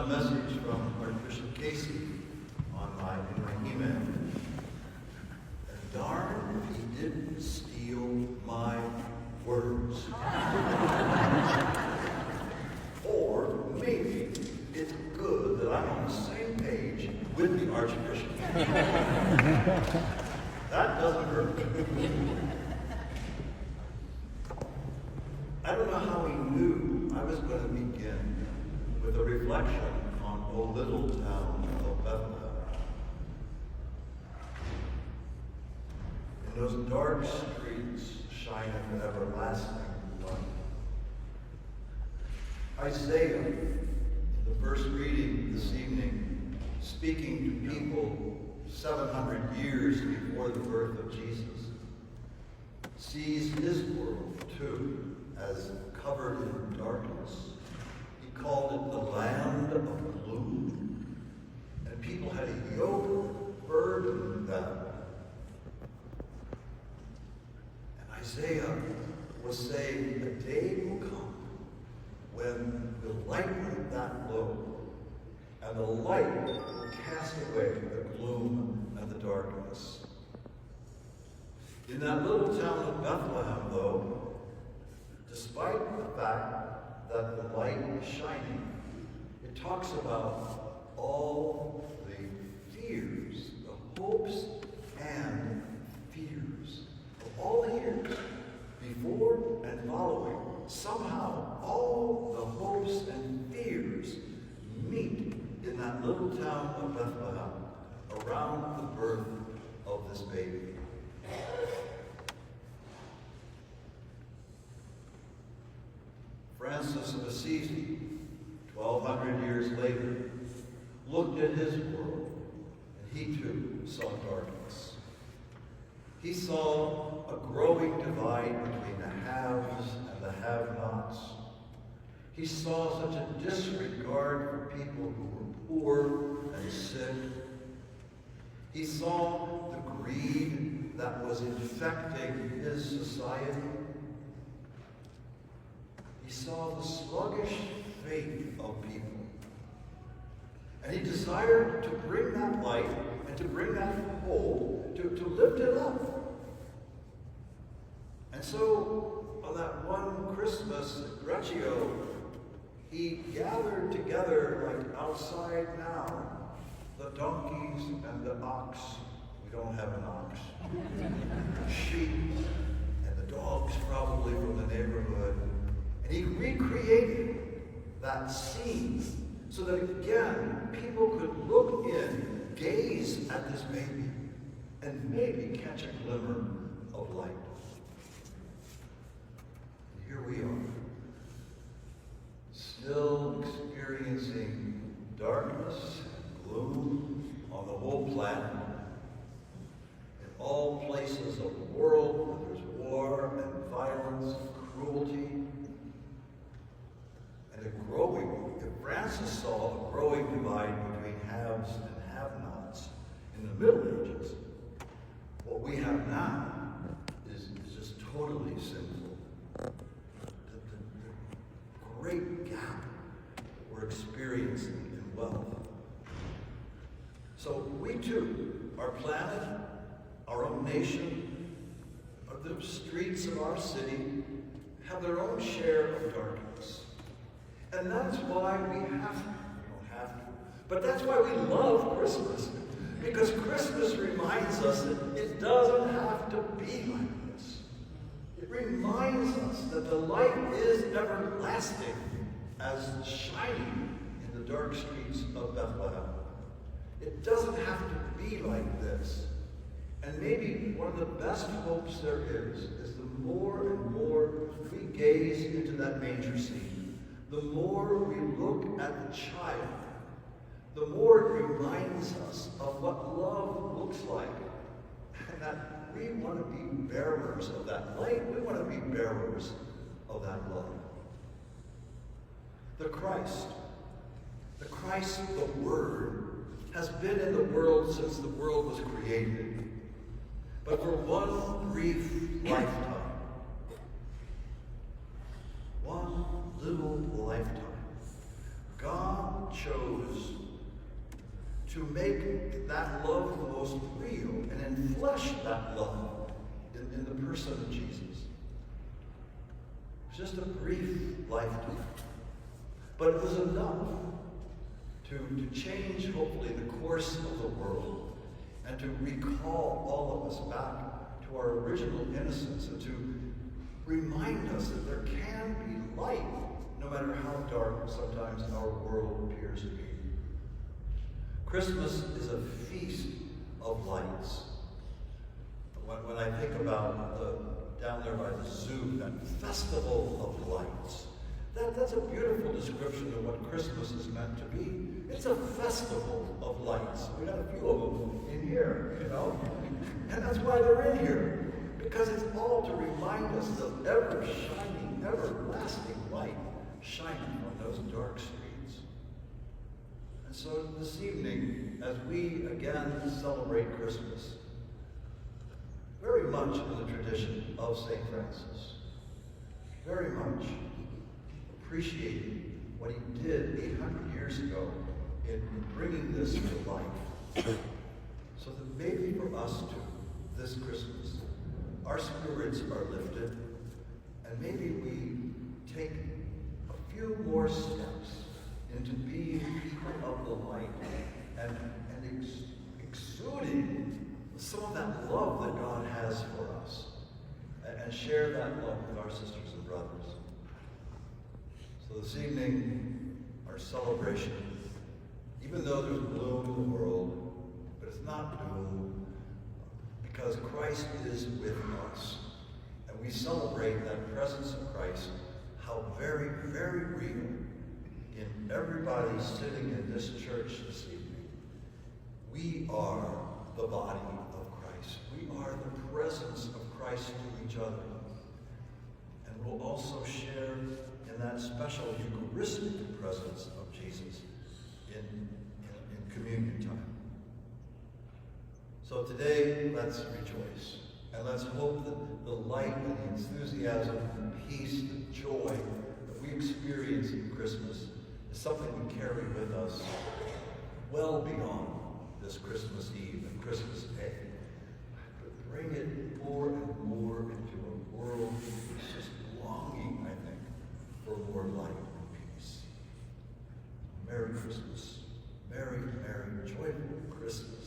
message from Archbishop Casey in my email. And darn if he didn't steal my words. Or maybe it's good that I'm on the same page with the Archbishop. That doesn't hurt. I don't know how he knew I was going to begin with a reflection on O little town of Bethlehem. In those dark streets shine an everlasting light. Isaiah, in the first reading this evening, speaking to people 700 years before the birth of Jesus, sees his world too as covered in darkness. He called it the land of gloom, and people had a yoke burdened them. And Isaiah was saying a day will come when the light went that low, and the light will cast away the gloom and the darkness. In that little town of Bethlehem, though, despite the fact that the light is shining, it talks about all the fears, the hopes and fears of all the years before and following. Somehow, all the hopes and fears meet in that little town of Bethlehem around the birth of this baby. Francis of Assisi, 1,200 years later, looked at his world, and he too saw darkness. He saw a growing divide between the haves and the have-nots. He saw such a disregard for people who were poor and sick. He saw the greed that was infecting his society. He saw the sluggish faith of people. And he desired to bring that light and to bring that hope, to lift it up. And so, on that one Christmas at Reggio, he gathered together, like outside now, the donkeys and the ox. We don't have an ox. Sheep and the dogs probably from the neighborhood. And he recreated that scene so that again, people could look in, gaze at this baby, and maybe catch a glimmer of light. And here we are, still experiencing darkness and gloom on the whole planet. In all places of the world where there's war and violence and cruelty. Francis saw a growing divide between haves and have-nots in the Middle Ages. What we have now is just totally sinful. The great gap that we're experiencing in wealth. So we too, our planet, our own nation, the streets of our city have their own share of darkness. And that's why we don't have to, but that's why we love Christmas. Because Christmas reminds us that it doesn't have to be like this. It reminds us that the light is everlasting as shining in the dark streets of Bethlehem. It doesn't have to be like this. And maybe one of the best hopes there is the more and more we gaze into that manger scene, the more we look at the child, the more it reminds us of what love looks like. And that we want to be bearers of that light. We want to be bearers of that love. The Christ, the Word, has been in the world since the world was created. But for one brief lifetime, one little lifetime, God chose to make that love the most real and enflesh that love in the person of Jesus. It was just a brief lifetime, but it was enough to change, hopefully, the course of the world and to recall all of us back to our original innocence and to remind us that there can be light no matter how dark sometimes our world appears to be. Christmas is a feast of lights. When I think about down there by the zoo, that festival of lights, that's a beautiful description of what Christmas is meant to be. It's a festival of lights. We got a few of them in here, you know? And that's why they're in here. Because it's all to remind us of ever-shining, everlasting light shining on those dark streets. And so this evening, as we again celebrate Christmas, very much in the tradition of St. Francis, very much appreciating what he did 800 years ago in bringing this to life, so that maybe for us too, this Christmas, our spirits are lifted, and maybe we take a few more steps into being people of the light and exuding some of that love that God has for us, and share that love with our sisters and brothers. So this evening, our celebration, even though there's gloom in the world, but it's not gloom, because Christ is with us. And we celebrate that presence of Christ, how very, very real in everybody sitting in this church this evening. We are the body of Christ. We are the presence of Christ to each other. And we'll also share in that special Eucharistic presence of Jesus in communion time. So today, let's rejoice. And let's hope that the light and the enthusiasm, the peace, the joy that we experience in Christmas is something we carry with us well beyond this Christmas Eve and Christmas Day. But bring it more and more into a world that's just longing, I think, for more light and peace. Merry Christmas. Merry, merry, joyful Christmas.